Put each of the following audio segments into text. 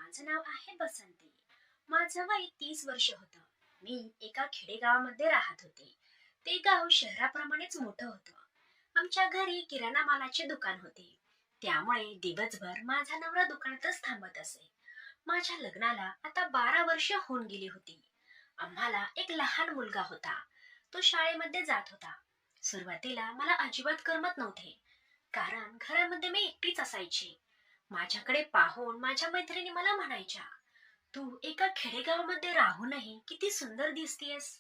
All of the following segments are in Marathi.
माझं नाव आहे बसंती. माझं वय 30 वर्ष होतं. मी एका खेडेगावामध्ये राहत होते. ते गाव शहराप्रमाणेच मोठं होतं. आमच्या घरी किराणा मालाचे दुकान होते. त्यामुळे दिवसभर माझा नवरा दुकानातच थांबत असे. माझ्या लग्नाला आता 12 वर्ष होऊन गेली होती. आम्हाला एक लहान मुलगा होता. तो शाळेमध्ये जात होता. सुरुवातीला मला अजिबात करमत नव्हते, कारण घरामध्ये मी एकटीच असायची. माझ्याकडे पाहून माझ्या मैत्रिणी मला म्हणायच्या, तू एका खेडेगावामध्ये राहूनही किती सुंदर दिसतेस.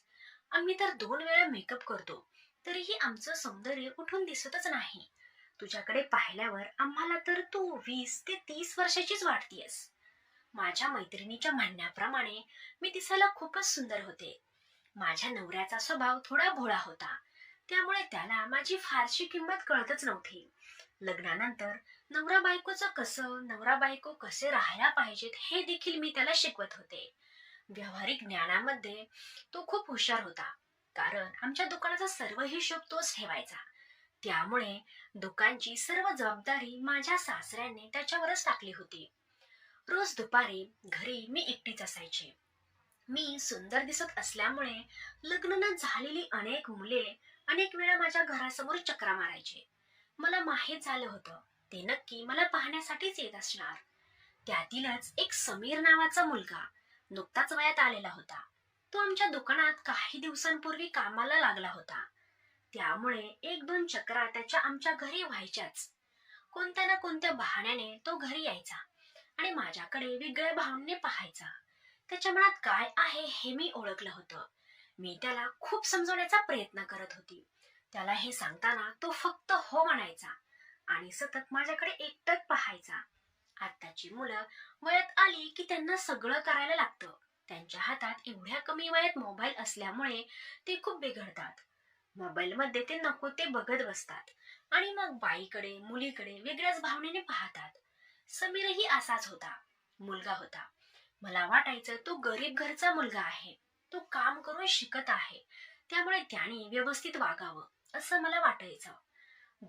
आम्ही तर 2 वेळा मेकअप करतो, तरीही आमचं सौंदर्य कुठून दिसतच नाही. तुझ्याकडे पाहिल्यावर आम्हाला तर तू 20 ते 30 वर्षाचीच वाटतेस. माझ्या मैत्रिणीच्या म्हणण्याप्रमाणे मी दिसायला खूपच सुंदर होते. माझ्या नवऱ्याचा स्वभाव थोडा भोळा होता, त्यामुळे त्याला माझी फारशी किंमत कळतच नव्हती. लग्नानंतर नवरा बायको कसे राहायला पाहिजेत हे देखील मी त्याला शिकवत होते. व्यावहारिक ज्ञानामध्ये तो खूप हुशार होता, कारण आमच्या दुकानाचा सर्व हिशोब तोच ठेवायचा. त्यामुळे दुकानची सर्व जबाबदारी माझ्या सासऱ्याने त्याच्यावरच टाकली होती. रोज दुपारी घरी मी एकटीच असायचे. मी सुंदर दिसत असल्यामुळे लग्न न झालेली अनेक मुले अनेक वेळा माझ्या घरासमोर चक्रा मारायचे. मला माहीत झालं होतं ते नक्की मला पाहण्यासाठीच येत असणार. त्यातीलच एक समीर नावाचा मुलगा नुकताच वयात आलेला होता. तो आमच्या दुकानात काही दिवसांपूर्वी कामाला लागला होता. त्यामुळे 1-2 चक्रा त्याच्या आमच्या घरी व्हायच्याच. कोणत्या ना कोणत्या बहाण्याने तो घरी यायचा आणि माझ्याकडे वेगळ्या भावनेने पाहायचा. त्याच्या मनात काय आहे हे मी ओळखलं होतं. मी त्याला खूप समजवण्याचा प्रयत्न करत होती. त्याला हे सांगताना तो फक्त हो म्हणायचा आणि सतत माझ्याकडे एकटक पाहायचा. आत्ताची मुलं वयात आली की त्यांना सगळं करायला लागतं. त्यांच्या हातात एवढ्या कमी वयात मोबाईल असल्यामुळे ते खूप बिघडतात. मोबाईलमध्ये ते नको ते बघत बसतात आणि मग बाईकडे मुलीकडे वेगळ्याच भावनेने पाहतात. समीरही असाच मुलगा होता. मला वाटायचं तो गरीब घरचा मुलगा आहे. तो काम करून शिकत आहे, त्यामुळे त्याने व्यवस्थित वागावं असं मला वाटायचं.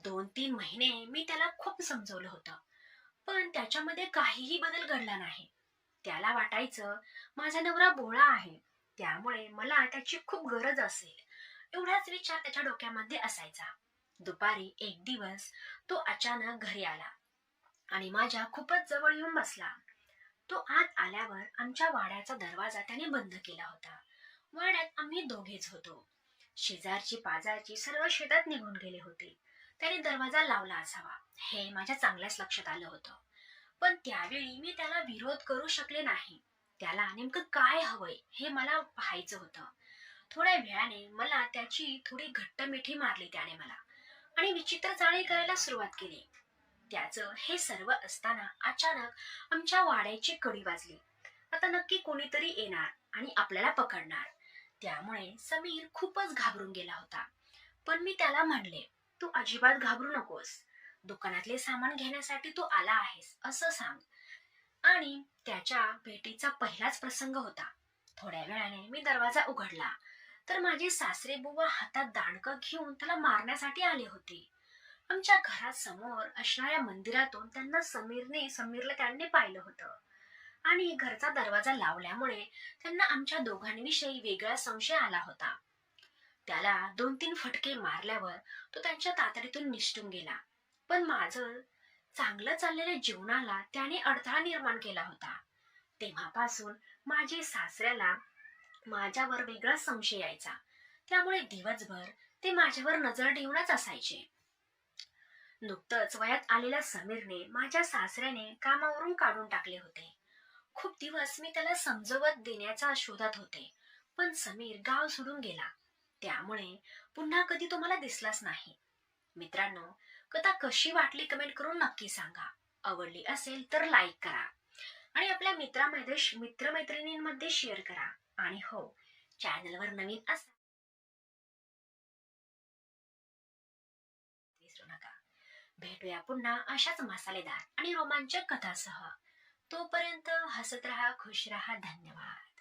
2-3 महिने मी त्याला खूप समजवलं होतं, पण त्याच्यामध्ये काहीही बदल घडला नाही. त्याला वाटायचं माझा नवरा भोळा आहे, त्यामुळे मला त्याची खूप गरज असेल, एवढाच विचार त्याच्या डोक्यामध्ये असायचा. दुपारी एक दिवस तो अचानक घरी आला आणि माझ्या खूपच जवळ येऊन बसला. तो आत आल्यावर आमच्या वाड्याचा दरवाजा त्याने बंद केला होता. वाड्यात आम्ही दोघेच होतो. शेजारची पाजारची सर्व शेतात निघून गेले होते. त्याने दरवाजा लावला असावा हे माझ्या चांगल्याच लक्षात आलं होतं. पण त्यावेळी मी त्याला विरोध करू शकले नाही. त्याला नेमकं काय हवंय हे मला पाहायचं होतं. थोड्या वेळाने मला त्याची थोडी घट्ट मिठी मारली त्याने मला आणि विचित्र चाळे करायला सुरुवात केली. त्याचं हे सर्व असताना अचानक आमच्या वाड्याची कडी वाजली. आता नक्की कोणीतरी येणार आणि आपल्याला पकडणार. त्यामुळे समीर खूपच घाबरून गेला होता. पण मी त्याला म्हणले, तू अजिबात घाबरू नकोस. दुकानातले सामान घेण्यासाठी तू आला आहेस असं सांग. आणि त्याच्या भेटीचा पहिलाच प्रसंग होता. थोड्या वेळाने मी दरवाजा उघडला तर माझे सासरे बुवा हातात दांडकं घेऊन त्याला मारण्यासाठी आले होते. आमच्या घरासमोर असणाऱ्या मंदिरातून समीरला त्यांनी पाहिलं होतं आणि घरचा दरवाजा लावल्यामुळे त्यांना आमच्या दोघांविषयी वेगळा संशय आला होता. त्याला 2-3 फटके मारल्यावर तो त्यांच्या तातडीतून निसटून गेला. पण माझं चांगलं चाललेल्या जीवनाला त्याने अडथळा निर्माण केला होता. तेव्हापासून माझे सासऱ्याला माझ्यावर वेगळा संशय यायचा. त्यामुळे दिवसभर ते माझ्यावर नजर ठेवूनच असायचे. नुकतंच वयात आलेल्या समीरने माझ्या सासऱ्याने कामावरून काढून टाकले होते. खूप दिवस मी त्याला समजवत देण्याचा शोधात होते, पण समीर गाव सोडून गेला. त्यामुळे पुन्हा कधी तो मला दिसलाच नाही. मित्रांनो, कथा कशी वाटली कमेंट करून नक्की सांगा. आवडली असेल तर लाईक करा आणि आपल्या मित्रमैत्रिणींमध्ये शेअर करा. आणि हो, चॅनलवर नवीन असाल विसरू नका. भेटूया पुन्हा अशाच मसालेदार आणि रोमांचक कथासह. तोपर्यंत हसत राहा, खुश राहा. धन्यवाद.